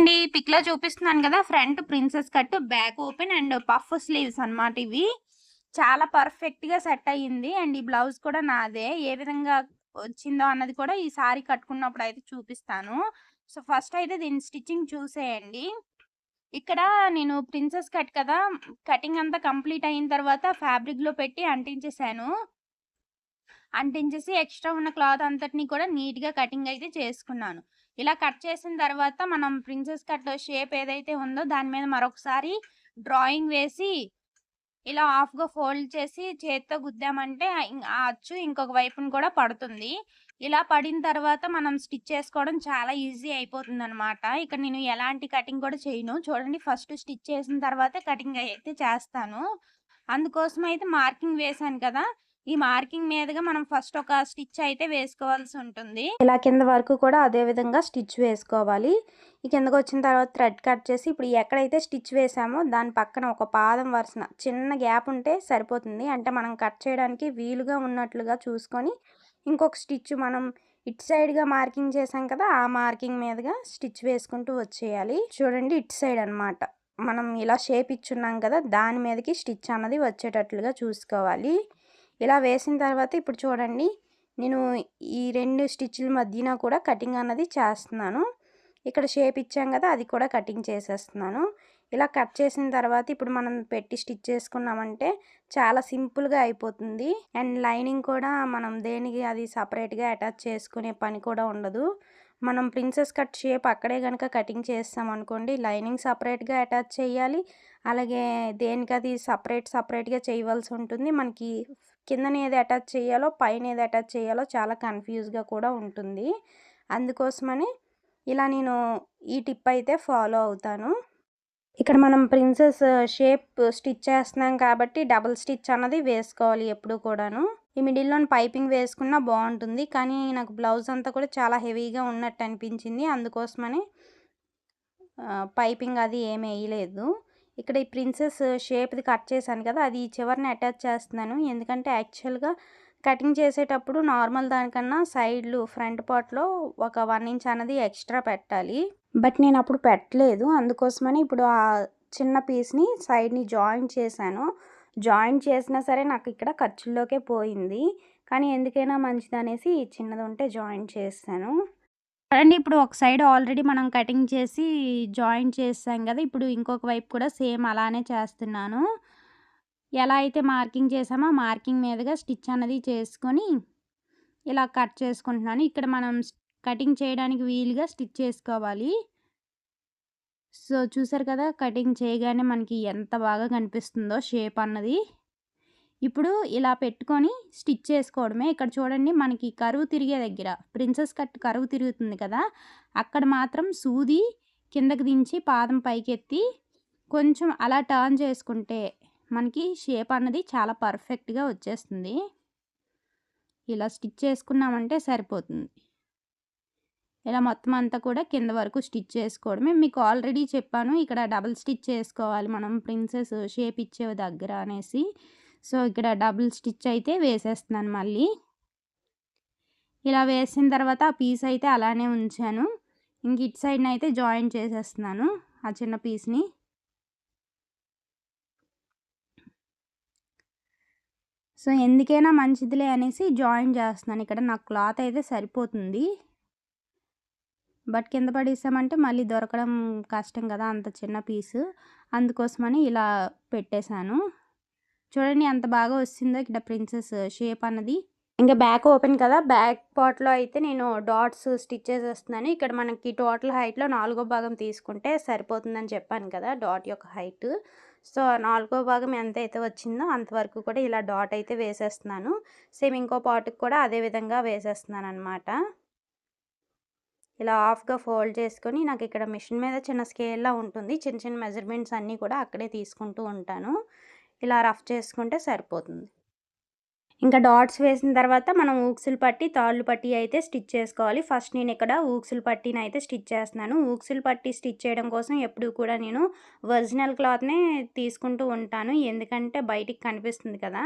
చూడండి పిక్ లో చూపిస్తున్నాను కదా, front princess cut, back open and puff sleeves అన్నమాట. ఇవి చాలా పర్ఫెక్ట్ గా సెట్ అయ్యింది. అండ్ ఈ బ్లౌజ్ కూడా నాదే. ఏ విధంగా వచ్చిందో అన్నది కూడా ఈ సారీ కట్టుకున్నప్పుడు అయితే చూపిస్తాను. సో ఫస్ట్ అయితే దీని స్టిచ్చింగ్ చూసేయండి. ఇక్కడ నేను ప్రిన్సెస్ కట్ కదా, కటింగ్ అంతా కంప్లీట్ అయిన తర్వాత ఫ్యాబ్రిక్ లో పెట్టి అంటించేసాను. అంటించేసి ఎక్స్ట్రా ఉన్న క్లాత్ అంతటిని కూడా నీట్ గా కటింగ్ అయితే చేసుకున్నాను. ఇలా కట్ చేసిన తర్వాత మనం ప్రిన్సెస్ కట్ షేప్ ఏదైతే ఉందో దాని మీద మరొకసారి డ్రాయింగ్ వేసి ఇలా హాఫ్ గా ఫోల్డ్ చేసి చేత్తో గుద్దామంటే ఆ అచ్చు ఇంకొక వైపున కూడా పడుతుంది. ఇలా పడిన తర్వాత మనం స్టిచ్ చేసుకోవడం చాలా ఈజీ అయిపోతుంది అనమాట. ఇక్కడ నేను ఎలాంటి కటింగ్ కూడా చేయను. చూడండి ఫస్ట్ స్టిచ్ చేసిన తర్వాతే కటింగ్ అయితే చేస్తాను. అందుకోసం అయితే మార్కింగ్ వేసాను కదా, ఈ మార్కింగ్ మీదుగా మనం ఫస్ట్ ఒక స్టిచ్ అయితే వేసుకోవాల్సి ఉంటుంది. ఇలా కింద వరకు కూడా అదే విధంగా స్టిచ్ వేసుకోవాలి. ఈ కిందకు వచ్చిన తర్వాత థ్రెడ్ కట్ చేసి ఇప్పుడు ఎక్కడైతే స్టిచ్ వేసామో దాని పక్కన ఒక పాదం వరుసన చిన్న గ్యాప్ ఉంటే సరిపోతుంది. అంటే మనం కట్ చేయడానికి వీలుగా ఉన్నట్లుగా చూసుకొని ఇంకొక స్టిచ్ మనం ఇటు సైడ్గా మార్కింగ్ చేసాం కదా, ఆ మార్కింగ్ మీదుగా స్టిచ్ వేసుకుంటూ వచ్చేయాలి. చూడండి ఇటు సైడ్ అనమాట, మనం ఇలా షేప్ ఇచ్చున్నాం కదా దాని మీదకి స్టిచ్ అన్నది వచ్చేటట్లుగా చూసుకోవాలి. ఇలా వేసిన తర్వాత ఇప్పుడు చూడండి నేను ఈ రెండు స్టిచ్ల మధ్యన కూడా కటింగ్ అన్నది చేస్తున్నాను. ఇక్కడ షేప్ ఇచ్చాం కదా అది కూడా కటింగ్ చేసేస్తున్నాను. ఇలా కట్ చేసిన తర్వాత ఇప్పుడు మనం పెట్టి స్టిచ్ చేసుకున్నామంటే చాలా సింపుల్గా అయిపోతుంది. అండ్ లైనింగ్ కూడా మనం దేనికి అది సపరేట్గా అటాచ్ చేసుకునే పని కూడా ఉండదు. మనం ప్రిన్సెస్ కట్ షేప్ అక్కడే కనుక కటింగ్ చేస్తాం అనుకోండి, లైనింగ్ సపరేట్గా అటాచ్ చేయాలి. అలాగే దేనికి అది సపరేట్గా చేయవలసి ఉంటుంది. మనకి కిందన ఏది అటాచ్ చేయాలో పైన ఏది అటాచ్ చేయాలో చాలా కన్ఫ్యూజ్గా కూడా ఉంటుంది. అందుకోసమని ఇలా నేను ఈ టిప్ అయితే ఫాలో అవుతాను. ఇక్కడ మనం ప్రిన్సెస్ షేప్ స్టిచ్ చేస్తున్నాం కాబట్టి డబుల్ స్టిచ్ అన్నది వేసుకోవాలి ఎప్పుడు కూడాను. ఈ మిడిల్లో పైపింగ్ వేసుకున్నా బాగుంటుంది, కానీ నాకు బ్లౌజ్ అంతా కూడా చాలా హెవీగా ఉన్నట్టు అనిపించింది. అందుకోసమని పైపింగ్ అది ఏమి వేయలేదు. ఇక్కడ ఈ ప్రిన్సెస్ షేప్ది కట్ చేశాను కదా, అది చివరిని అటాచ్ చేస్తున్నాను. ఎందుకంటే యాక్చువల్గా కటింగ్ చేసేటప్పుడు నార్మల్ దానికన్నా సైడ్లు ఫ్రంట్ పార్ట్లో ఒక 1 ఇంచ్ అనేది ఎక్స్ట్రా పెట్టాలి. బట్ నేను అప్పుడు పెట్టలేదు. అందుకోసమని ఇప్పుడు ఆ చిన్న పీస్ని సైడ్ని జాయింట్ చేశాను. జాయింట్ చేసినా సరే నాకు ఇక్కడ ఖర్చుల్లోకే పోయింది. కానీ ఎందుకైనా మంచిది అనేసి చిన్నది ఉంటే జాయింట్ చేశాను. చూడండి ఇప్పుడు ఒక సైడ్ ఆల్రెడీ మనం కటింగ్ చేసి జాయింట్ చేసాం కదా, ఇప్పుడు ఇంకొక వైపు కూడా సేమ్ అలానే చేస్తున్నాను. ఎలా అయితే మార్కింగ్ చేసామో మార్కింగ్ మీదుగా స్టిచ్ అన్నది చేసుకొని ఇలా కట్ చేసుకుంటున్నాను. ఇక్కడ మనం కటింగ్ చేయడానికి వీలుగా స్టిచ్ చేసుకోవాలి. సో చూసారు కదా, కటింగ్ చేయగానే మనకి ఎంత బాగా కనిపిస్తుందో షేప్ అన్నది. ఇప్పుడు ఇలా పెట్టుకొని స్టిచ్ చేసుకోవడమే. ఇక్కడ చూడండి మనకి కరువు తిరిగే దగ్గర ప్రిన్సెస్ కట్ కరువు తిరుగుతుంది కదా, అక్కడ మాత్రం సూది కిందకి దించి పాదం పైకెత్తి కొంచెం అలా టర్న్ చేసుకుంటే మనకి షేప్ అన్నది చాలా పర్ఫెక్ట్గా వచ్చేస్తుంది. ఇలా స్టిచ్ చేసుకున్నామంటే సరిపోతుంది. ఇలా మొత్తం అంతా కూడా కింద వరకు స్టిచ్ చేసుకోవడమే. మీకు ఆల్రెడీ చెప్పాను ఇక్కడ డబుల్ స్టిచ్ చేసుకోవాలి మనం ప్రిన్సెస్ షేప్ ఇచ్చే దగ్గర అనేసి. సో ఇక్కడ డబుల్ స్టిచ్ అయితే వేసేస్తున్నాను మళ్ళీ. ఇలా వేసిన తర్వాత ఆ పీస్ అయితే అలానే ఉంచాను. ఇంక ఇటు సైడ్ని అయితే జాయింట్ చేసేస్తున్నాను ఆ చిన్న పీస్ని. సో ఎందుకైనా మంచిదిలే అనేసి జాయింట్ చేస్తున్నాను. ఇక్కడ నాకు క్లాత్ అయితే సరిపోతుంది. బట్ కింద పడేసామంటే మళ్ళీ దొరకడం కష్టం కదా అంత చిన్న పీసు. అందుకోసమని ఇలా పెట్టేశాను. చూడండి ఎంత బాగా వస్తుందో ఇక్కడ ప్రిన్సెస్ షేప్ అన్నది. ఇంకా బ్యాక్ ఓపెన్ కదా, బ్యాక్ పార్ట్లో అయితే నేను డాట్స్ స్టిచ్ చేసేస్తున్నాను. ఇక్కడ మనకి టోటల్ హైట్లో 4వ భాగం తీసుకుంటే సరిపోతుందని చెప్పాను కదా డాట్ యొక్క హైట్. సో 4వ భాగం ఎంతైతే వచ్చిందో అంతవరకు కూడా ఇలా డాట్ అయితే వేసేస్తున్నాను. సేమ్ ఇంకో పార్ట్కి కూడా అదే విధంగా వేసేస్తున్నాను అనమాట. ఇలా హాఫ్గా ఫోల్డ్ చేసుకొని నాకు ఇక్కడ మిషన్ మీద చిన్న స్కేల్లా ఉంటుంది, చిన్న చిన్న మెజర్మెంట్స్ అన్నీ కూడా అక్కడే తీసుకుంటూ ఉంటాను. ఇలా రఫ్ చేసుకుంటే సరిపోతుంది. ఇంకా డాట్స్ వేసిన తర్వాత మనం ఊక్సులు పట్టి తాళ్ళు పట్టి అయితే స్టిచ్ చేసుకోవాలి. ఫస్ట్ నేను ఇక్కడ ఊక్సులు పట్టిని అయితే స్టిచ్ చేస్తున్నాను. ఊక్సులు పట్టి స్టిచ్ చేయడం కోసం ఎప్పుడు కూడా నేను ఒరిజినల్ క్లాత్నే తీసుకుంటూ ఉంటాను, ఎందుకంటే బయటికి కనిపిస్తుంది కదా.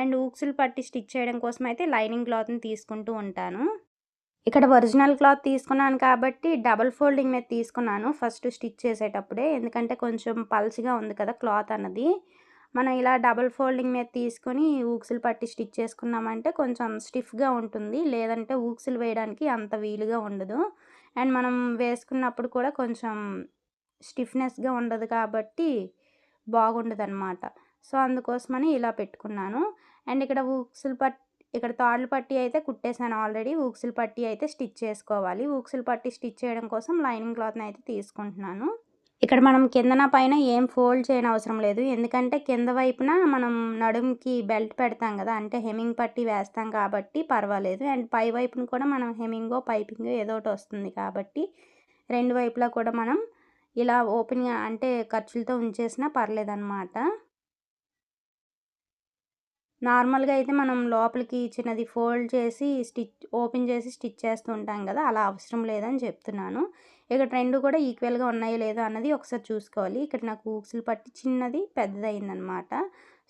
అండ్ ఊక్సులు పట్టి స్టిచ్ చేయడం కోసం అయితే లైనింగ్ క్లాత్ని తీసుకుంటూ ఉంటాను. ఇక్కడ ఒరిజినల్ క్లాత్ తీసుకున్నాను కాబట్టి డబుల్ ఫోల్డింగ్ మీద తీసుకున్నాను ఫస్ట్ స్టిచ్ చేసేటప్పుడే. ఎందుకంటే కొంచెం పల్చగా ఉంది కదా క్లాత్ అన్నది. మనం ఇలా డబుల్ ఫోల్డింగ్ మీద తీసుకొని ఊక్సులు పట్టి స్టిచ్ చేసుకున్నామంటే కొంచెం స్టిఫ్‌గా ఉంటుంది. లేదంటే ఊక్సులు వేయడానికి అంత వీలుగా ఉండదు. అండ్ మనం వేసుకున్నప్పుడు కూడా కొంచెం స్టిఫ్‌నెస్‌గా ఉండదు కాబట్టి బాగుండదనమాట. సో, అందుకోసమని ఇలా పెట్టుకున్నాను. అండ్ ఇక్కడ తాళ్ళు పట్టి అయితే కుట్టేసాను ఆల్రెడీ. ఊక్సులు పట్టి అయితే స్టిచ్ చేసుకోవాలి. ఊక్సులు పట్టి స్టిచ్ చేయడం కోసం లైనింగ్ క్లాత్‌ని అయితే తీసుకుంటున్నాను. ఇక్కడ మనం కిందన పైన ఏం ఫోల్డ్ చేయనవసరం లేదు. ఎందుకంటే కింద వైపున మనం నడుముకి బెల్ట్ పెడతాం గదా! అంటే హెమ్మింగ్ పట్టి వేస్తాం కాబట్టి పర్వాలేదు. అండ్ పై వైపున కూడా మనం హెమ్మింగో, పైపింగో ఏదో ఒకటి వస్తుంది కాబట్టి 2 వైపులా కూడా మనం ఇలా ఓపెన్‌గా అంటే ఖర్చులతో ఉంచేసినా పర్లేదనమాట. నార్మల్‌గా అయితే మనం లోపలికి చిన్నది ఫోల్డ్ చేసి ఓపెన్ చేసి స్టిచ్ చేస్తూ ఉంటాం గదా! అలా అవసరం లేదని చెప్తున్నాను. ఇక్కడ 2 కూడా ఈక్వల్‌గా ఉన్నాయో లేదో అన్నది ఒకసారి చూసుకోవాలి. ఇక్కడ నాకు ఊక్సులు పట్టి చిన్నది, పెద్దదయిందనమాట.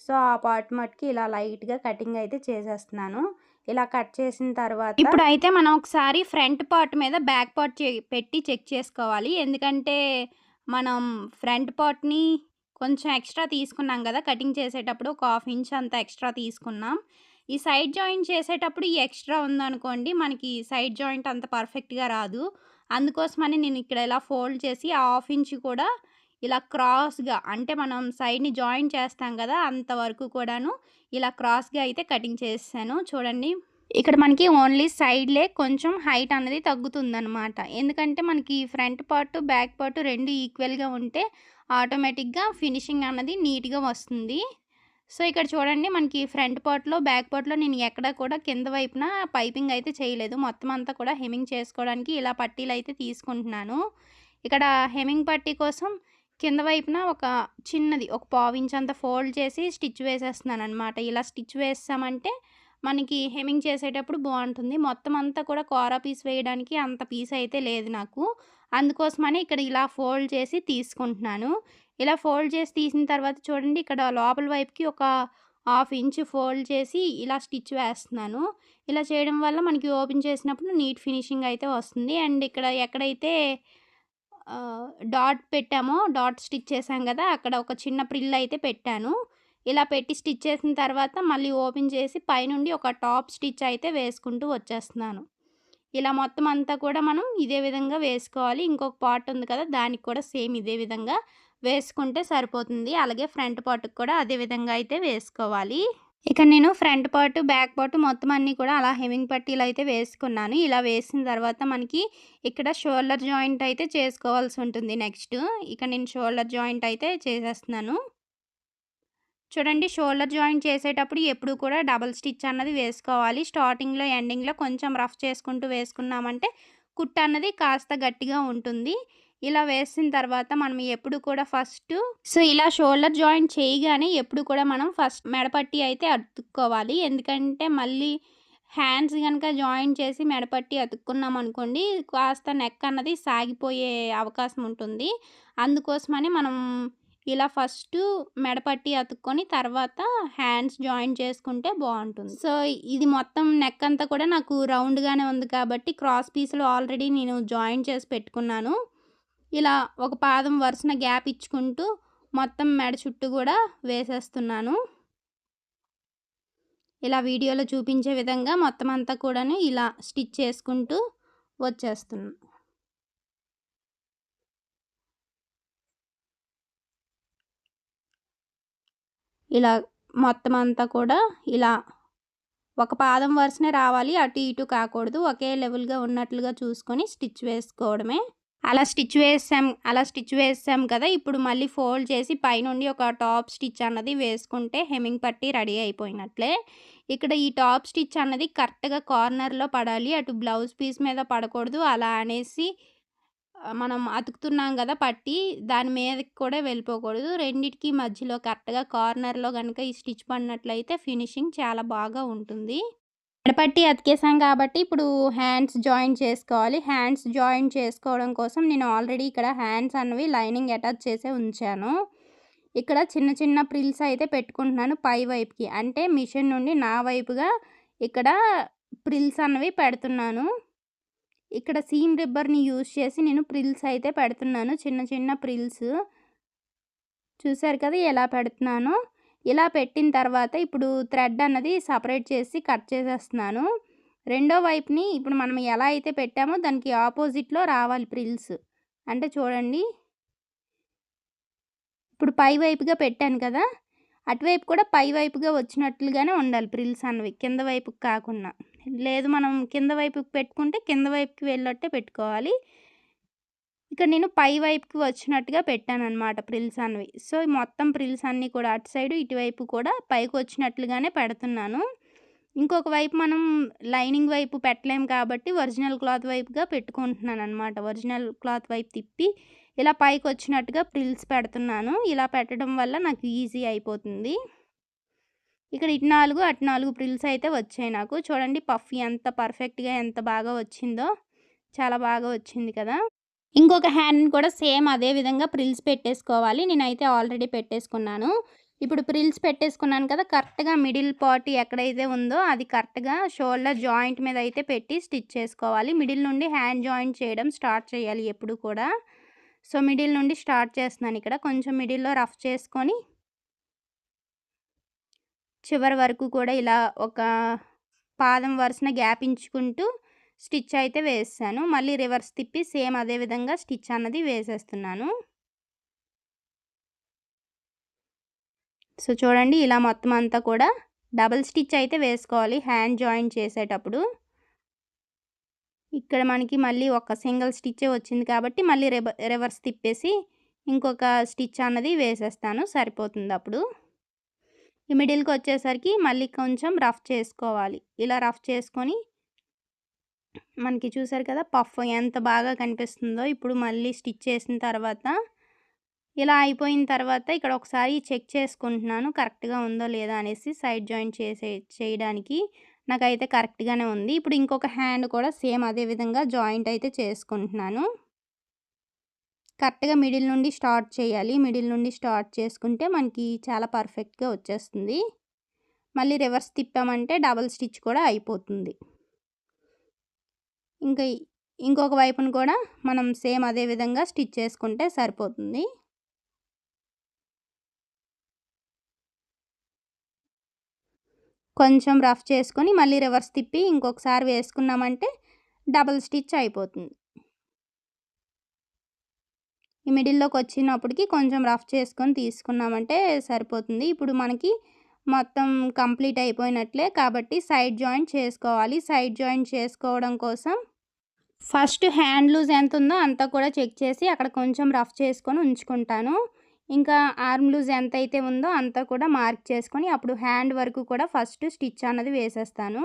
సో, ఆ పార్ట్ మట్టుకి ఇలా లైట్‌గా కటింగ్ అయితే చేసేస్తున్నాను. ఇలా కట్ చేసిన తర్వాత ఇప్పుడైతే మనం ఒకసారి ఫ్రంట్ పార్ట్ మీద బ్యాక్ పార్ట్ పెట్టి చెక్ చేసుకోవాలి. ఎందుకంటే మనం ఫ్రంట్ పార్ట్‌ని కొంచెం ఎక్స్ట్రా తీసుకున్నాం కదా కటింగ్ చేసేటప్పుడు ఒక హాఫ్ ఇంచ్ అంత ఎక్స్ట్రా తీసుకున్నాం. ఈ సైడ్ జాయింట్ చేసేటప్పుడు ఈ ఎక్స్ట్రా ఉందనుకోండి మనకి సైడ్ జాయింట్ అంత పర్ఫెక్ట్‌గా రాదు. అందుకోసమని నేను ఇక్కడ ఇలా ఫోల్డ్ చేసి ఆ హాఫ్ ఇంచ్ కూడా ఇలా క్రాస్‌గా అంటే మనం సైడ్‌ని జాయింట్ చేస్తాం కదా అంతవరకు కూడాను ఇలా క్రాస్‌గా అయితే కటింగ్ చేసేసాను. చూడండి. ఇక్కడ మనకి ఓన్లీ సైడ్‌లే కొంచెం హైట్ అనేది తగ్గుతుందనమాట. ఎందుకంటే మనకి ఫ్రంట్ పార్ట్, బ్యాక్ పార్ట్ 2 ఈక్వల్‌గా ఉంటే ఆటోమేటిక్‌గా ఫినిషింగ్ అన్నది నీట్‌గా వస్తుంది. సో, ఇక్కడ చూడండి మనకి ఫ్రంట్ పార్ట్‌లో, బ్యాక్ పార్ట్‌లో నేను ఎక్కడ కూడా కింద వైపున పైపింగ్ అయితే చేయలేదు. మొత్తం అంతా కూడా హెమ్మింగ్ చేసుకోవడానికి ఇలా పట్టీలైతే తీసుకుంటున్నాను. ఇక్కడ హెమ్మింగ్ పట్టీ కోసం కింద వైపున ఒక చిన్నది ఒక పావించ్ అంత ఫోల్డ్ చేసి స్టిచ్ వేసేస్తున్నాననమాట. ఇలా స్టిచ్ వేసామంటే మనకి హెమ్మింగ్ చేసేటప్పుడు బావుంటుంది. మొత్తం అంతా కూడా కోరా పీస్ వేయడానికి అంత పీస్ అయితే లేదు నాకు. అందుకోసమని ఇక్కడ ఇలా ఫోల్డ్ చేసి తీసుకుంటున్నాను. ఇలా ఫోల్డ్ చేసి తీసిన తర్వాత చూడండి ఇక్కడ లోపల వైపుకి ఒక హాఫ్ ఇంచ్ ఫోల్డ్ చేసి ఇలా స్టిచ్ వేస్తున్నాను. ఇలా చేయడం వల్ల మనకి ఓపెన్ చేసినప్పుడు నీట్ ఫినిషింగ్ అయితే వస్తుంది. అండ్ ఇక్కడ ఎక్కడైతే డాట్ పెట్టామో డాట్ స్టిచ్ చేసాం కదా! అక్కడ ఒక చిన్న ప్రిల్ అయితే పెట్టాను. ఇలా పెట్టి స్టిచ్ చేసిన తర్వాత మళ్ళీ ఓపెన్ చేసి పైనుండి ఒక టాప్ స్టిచ్ అయితే వేసుకుంటూ వచ్చేస్తున్నాను. ఇలా మొత్తం అంతా కూడా మనం ఇదే విధంగా వేసుకోవాలి. ఇంకొక పార్ట్ ఉంది కదా! దానికి కూడా సేమ్ ఇదే విధంగా వేసుకుంటే సరిపోతుంది. అలాగే ఫ్రంట్ పార్ట్‌కి కూడా అదే విధంగా అయితే వేసుకోవాలి. ఇక నేను ఫ్రంట్ పార్ట్, బ్యాక్ పార్ట్ మొత్తం అన్నీ కూడా అలా హెమ్మింగ్ పట్టీలయితే వేసుకున్నాను. ఇలా వేసిన తర్వాత మనకి ఇక్కడ షోల్డర్ జాయింట్ అయితే చేసుకోవాల్సి ఉంటుంది నెక్స్ట్. ఇక నేను షోల్డర్ జాయింట్ అయితే చేసేస్తున్నాను. చూడండి షోల్డర్ జాయింట్ చేసేటప్పుడు ఎప్పుడు కూడా డబుల్ స్టిచ్ అన్నది వేసుకోవాలి. స్టార్టింగ్‌లో, ఎండింగ్‌లో కొంచెం రఫ్ చేసుకుంటూ వేసుకున్నామంటే కుట్టు అన్నది కాస్త గట్టిగా ఉంటుంది. ఇలా వేసిన తర్వాత మనం ఎప్పుడు కూడా ఇలా షోల్డర్ జాయింట్ చేయగానే ఎప్పుడు కూడా మనం ఫస్ట్ మెడపట్టి అయితే అతుక్కోవాలి. ఎందుకంటే మళ్ళీ హ్యాండ్స్ గనక జాయింట్ చేసి మెడపట్టి అతుక్కున్నామనుకోండి కాస్త నెక్ అన్నది సాగిపోయే అవకాశం ఉంటుంది. అందుకోసమని మనం ఇలా ఫస్టు మెడపట్టి అతుక్కొని తర్వాత హ్యాండ్స్ జాయిన్ చేసుకుంటే బావుంటుంది. సో, ఇది మొత్తం నెక్ అంతా కూడా నాకు రౌండ్‌గానే ఉంది కాబట్టి క్రాస్ పీస్‌లు ఆల్రెడీ నేను జాయిన్ చేసి పెట్టుకున్నాను. ఇలా ఒక పాదం వరుసన గ్యాప్ ఇచ్చుకుంటూ మొత్తం మెడ చుట్టూ గూడా వేసేస్తున్నాను. ఇలా వీడియోలో చూపించే విధంగా మొత్తం అంతా కూడాను ఇలా స్టిచ్ చేసుకుంటూ వచ్చేస్తున్నా. ఇలా మొత్తం అంతా కూడా ఇలా ఒక పాదం వరుసనే రావాలి. అటు ఇటు కాకూడదు. ఒకే లెవెల్‌గా ఉన్నట్లుగా చూసుకొని స్టిచ్ వేసుకోవడమే. అలా స్టిచ్ వేసాం కదా! ఇప్పుడు మళ్ళీ ఫోల్డ్ చేసి పైనుండి ఒక టాప్ స్టిచ్ అన్నది వేసుకుంటే హెమ్మింగ్ పట్టీ రెడీ అయిపోయినట్లే. ఇక్కడ ఈ టాప్ స్టిచ్ అన్నది కరెక్ట్‌గా కార్నర్‌లో పడాలి. అటు బ్లౌజ్ పీస్ మీద పడకూడదు. అలా అనేసి మనం అతుకుతున్నాం గదా పట్టీ, దాని మీదకి కూడా వెళ్ళిపోకూడదు. రెండిటికి మధ్యలో కరెక్ట్‌గా కార్నర్‌లో గనుక ఈ స్టిచ్ పడినట్లయితే ఫినిషింగ్ చాలా బాగా ఉంటుంది. మెడపట్టి అతికేసాం కాబట్టి ఇప్పుడు హ్యాండ్స్ జాయిన్ చేసుకోవాలి. హ్యాండ్స్ జాయిన్ చేసుకోవడం కోసం నేను ఆల్రెడీ ఇక్కడ హ్యాండ్స్ అన్నవి లైనింగ్ అటాచ్ చేసే ఉంచాను. ఇక్కడ చిన్న చిన్న ప్రిల్స్ అయితే పెట్టుకుంటున్నాను పై వైపుకి. అంటే మిషన్ నుండి నా వైపుగా ఇక్కడ ప్రిల్స్ అన్నవి పెడుతున్నాను. ఇక్కడ సీమ్ రిబ్బర్‌ని యూజ్ చేసి నేను ప్రిల్స్ అయితే పెడుతున్నాను. చిన్న చిన్న ప్రిల్స్. చూసారు కదా ఎలా పెడుతున్నానో. ఇలా పెట్టిన తర్వాత ఇప్పుడు థ్రెడ్ అన్నది సెపరేట్ చేసి కట్ చేసేస్తున్నాను. రెండో వైపుని ఇప్పుడు మనం ఎలా అయితే పెట్టామో దానికి ఆపోజిట్‌లో రావాలి ప్రిల్స్. అంటే చూడండి. ఇప్పుడు పై వైపుగా పెట్టాను కదా! అటువైపు కూడా పై వైపుగా వచ్చినట్లుగానే ఉండాలి ప్రిల్స్ అన్నవి. కింద వైపుకి కాకుండా. లేదు మనం కింద వైపుకి పెట్టుకుంటే కింద వైపుకి వెళ్ళట్టే పెట్టుకోవాలి. ఇక్కడ నేను పై వైపుకి వచ్చినట్టుగా పెట్టాననమాట ప్రిల్స్ అన్నవి. సో, మొత్తం ప్రిల్స్ అన్నీ కూడా అటు సైడు, ఇటువైపు కూడా పైకొచ్చినట్లుగానే పెడుతున్నాను. ఇంకొక వైపు మనం లైనింగ్ వైపు పెట్టలేము కాబట్టి ఒరిజినల్ క్లాత్ వైపుగా పెట్టుకుంటున్నాననమాట. ఒరిజినల్ క్లాత్ వైపు తిప్పి ఇలా పైకొచ్చినట్టుగా ప్రిల్స్ పెడుతున్నాను. ఇలా పెట్టడం వల్ల నాకు ఈజీ అయిపోతుంది. ఇక్కడ ఇటు 4, అటు 4 ప్రిల్స్ అయితే వచ్చాయి నాకు. చూడండి పఫ్ ఎంత పర్ఫెక్ట్‌గా ఎంత బాగా వచ్చిందో. చాలా బాగా వచ్చింది కదా! ఇంకొక హ్యాండ్‌ని కూడా సేమ్ అదే విధంగా ప్రిల్స్ పెట్టేసుకోవాలి. నేనైతే ఆల్రెడీ పెట్టేసుకున్నాను. ఇప్పుడు ప్రిల్స్ పెట్టేసుకున్నాను కదా! కరెక్ట్‌గా మిడిల్ పార్ట్ ఎక్కడైతే ఉందో అది కరెక్ట్‌గా షోల్డర్ జాయింట్ మీద అయితే పెట్టి స్టిచ్ చేసుకోవాలి. మిడిల్ నుండి హ్యాండ్ జాయింట్ చేయడం స్టార్ట్ చేయాలి ఎప్పుడు కూడా. సో, మిడిల్ నుండి స్టార్ట్ చేస్తున్నాను ఇక్కడ. కొంచెం మిడిల్‌లో రఫ్ చేసుకొని చివరి వరకు కూడా ఇలా ఒక పాదం వరుసన గ్యాప్ ఇచ్చుకుంటూ స్టిచ్ అయితే వేసాను. మళ్ళీ రివర్స్ తిప్పి సేమ్ అదే విధంగా స్టిచ్ అన్నది వేసేస్తున్నాను. సో, చూడండి ఇలా మొత్తం అంతా కూడా డబుల్ స్టిచ్ అయితే వేసుకోవాలి హ్యాండ్ జాయింట్ చేసేటప్పుడు. ఇక్కడ మనకి మళ్ళీ ఒక సింగిల్ స్టిచ్చే వచ్చింది కాబట్టి మళ్ళీ రివర్స్ తిప్పేసి ఇంకొక స్టిచ్ అన్నది వేసేస్తాను. సరిపోతుంది అప్పుడు. ఈ మిడిల్‌కి వచ్చేసరికి మళ్ళీ కొంచెం రఫ్ చేసుకోవాలి. ఇలా రఫ్ చేసుకొని మనకి చూసారు కదా పఫ్ ఎంత బాగా కనిపిస్తుందో. ఇప్పుడు మళ్ళీ స్టిచ్ చేసిన తర్వాత ఇలా అయిపోయిన తర్వాత ఇక్కడ ఒకసారి చెక్ చేసుకుంటున్నాను కరెక్ట్‌గా ఉందో లేదా అనేసి సైడ్ జాయింట్ చేయడానికి. నాకైతే కరెక్ట్‌గానే ఉంది. ఇప్పుడు ఇంకొక హ్యాండ్ కూడా సేమ్ అదే విధంగా జాయింట్ అయితే చేసుకుంటున్నాను. కరెక్ట్‌గా మిడిల్ నుండి స్టార్ట్ చేయాలి. మిడిల్ నుండి స్టార్ట్ చేసుకుంటే మనకి చాలా పర్ఫెక్ట్‌గా వచ్చేస్తుంది. మళ్ళీ రివర్స్ తిప్పామంటే డబుల్ స్టిచ్ కూడా అయిపోతుంది. ఇంకా ఇంకొక వైపున కూడా మనం సేమ్ అదే విధంగా స్టిచ్ చేసుకుంటే సరిపోతుంది. కొంచెం రఫ్ చేసుకొని మళ్ళీ రివర్స్ తిప్పి ఇంకొకసారి వేసుకున్నామంటే డబుల్ స్టిచ్ అయిపోతుంది. ఈ మిడిల్‌లోకి వచ్చినప్పటికి కొంచెం రఫ్ చేసుకొని తీసుకున్నామంటే సరిపోతుంది. ఇప్పుడు మనకి మొత్తం కంప్లీట్ అయిపోయినట్లే కాబట్టి సైడ్ జాయింట్ చేసుకోవాలి. సైడ్ జాయింట్ చేసుకోవడం కోసం ఫస్ట్ హ్యాండ్ లూజ్ ఎంత ఉందో అంతా కూడా చెక్ చేసి అక్కడ కొంచెం రఫ్ చేసుకొని ఉంచుకుంటాను. ఇంకా ఆర్మ్ లూజ్ ఎంతైతే ఉందో అంతా కూడా మార్క్ చేసుకొని అప్పుడు హ్యాండ్ వరకు కూడా ఫస్ట్ స్టిచ్ అన్నది వేసేస్తాను.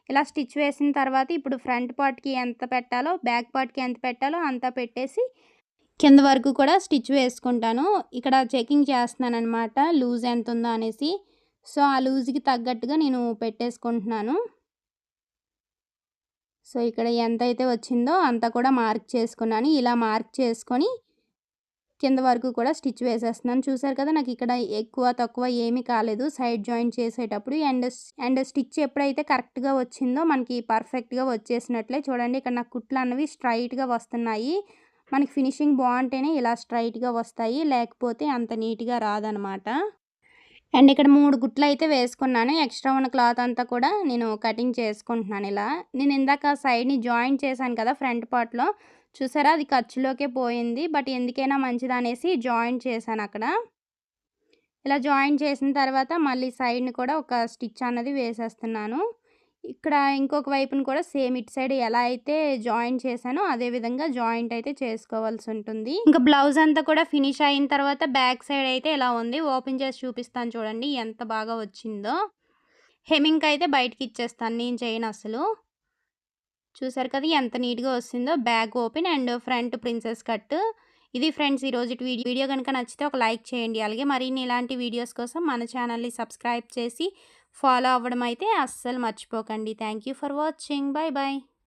ఇలా స్టిచ్ వేసిన తర్వాత ఇప్పుడు ఫ్రంట్ పార్ట్‌కి ఎంత పెట్టాలో, బ్యాక్ పార్ట్‌కి ఎంత పెట్టాలో అంతా పెట్టేసి కింద వరకు కూడా స్టిచ్ వేసుకుంటాను. ఇక్కడ చెకింగ్ చేస్తున్నాననమాట లూజ్ ఎంత ఉందో అనేసి. సో, ఆ లూజ్‌కి తగ్గట్టుగా నేను పెట్టేసుకుంటున్నాను. సో, ఇక్కడ ఎంతైతే వచ్చిందో అంతా కూడా మార్క్ చేసుకున్నాను. ఇలా మార్క్ చేసుకొని కింద వరకు కూడా స్టిచ్ వేసేస్తున్నాను. చూసారు కదా నాకు ఇక్కడ ఎక్కువ తక్కువ ఏమీ కాలేదు సైడ్ జాయింట్ చేసేటప్పుడు. అండ్ స్టిచ్ ఎప్పుడైతే కరెక్ట్‌గా వచ్చిందో మనకి పర్ఫెక్ట్‌గా వచ్చేసినట్లే. చూడండి ఇక్కడ నాకు కుట్లు అన్నవి స్ట్రైట్‌గా వస్తున్నాయి. మనకి ఫినిషింగ్ బాగుంటేనే ఇలా స్ట్రైట్‌గా వస్తాయి. లేకపోతే అంత నీట్‌గా రాదనమాట. అండ్ ఇక్కడ 3 కుట్లు అయితే వేసుకున్నాను. ఎక్స్ట్రా ఉన్న క్లాత్ అంతా కూడా నేను కటింగ్ చేసుకుంటున్నాను ఇలా. నేను ఇందాక సైడ్‌ని జాయింట్ చేశాను కదా ఫ్రంట్ పార్ట్‌లో. చూసారా అది ఖర్చులోకే పోయింది. బట్ ఎందుకైనా మంచిదనేసి జాయింట్ చేశాను అక్కడ. ఇలా జాయింట్ చేసిన తర్వాత మళ్ళీ సైడ్‌ని కూడా ఒక స్టిచ్ అన్నది వేసేస్తున్నాను. ఇక్కడ ఇంకొక వైపున కూడా సేమ్ ఇటు సైడ్ ఎలా అయితే జాయింట్ చేశానో అదే విధంగా జాయింట్ అయితే చేసుకోవాల్సి ఉంటుంది. ఇంకా బ్లౌజ్ అంతా కూడా ఫినిష్ అయిన తర్వాత బ్యాక్ సైడ్ అయితే ఇలా ఉంది. ఓపెన్ చేసి చూపిస్తాను చూడండి ఎంత బాగా వచ్చిందో. హెమ్మింగ్ అయితే బయటికి ఇచ్చేస్తాను నేను చేయను అసలు. చూసారు కదా ఎంత నీట్‌గా వస్తుందో. Back open and front princess cut. ఇది ఫ్రెండ్స్ ఈరోజుటి వీడియో కనుక నచ్చితే ఒక లైక్ చేయండి. అలాగే మరిన్ని ఇలాంటి వీడియోస్ కోసం మన ఛానల్‌ని సబ్స్క్రైబ్ చేసి ఫాలో అవ్వడం అయితే అస్సలు మర్చిపోకండి. Thank you for watching. By by.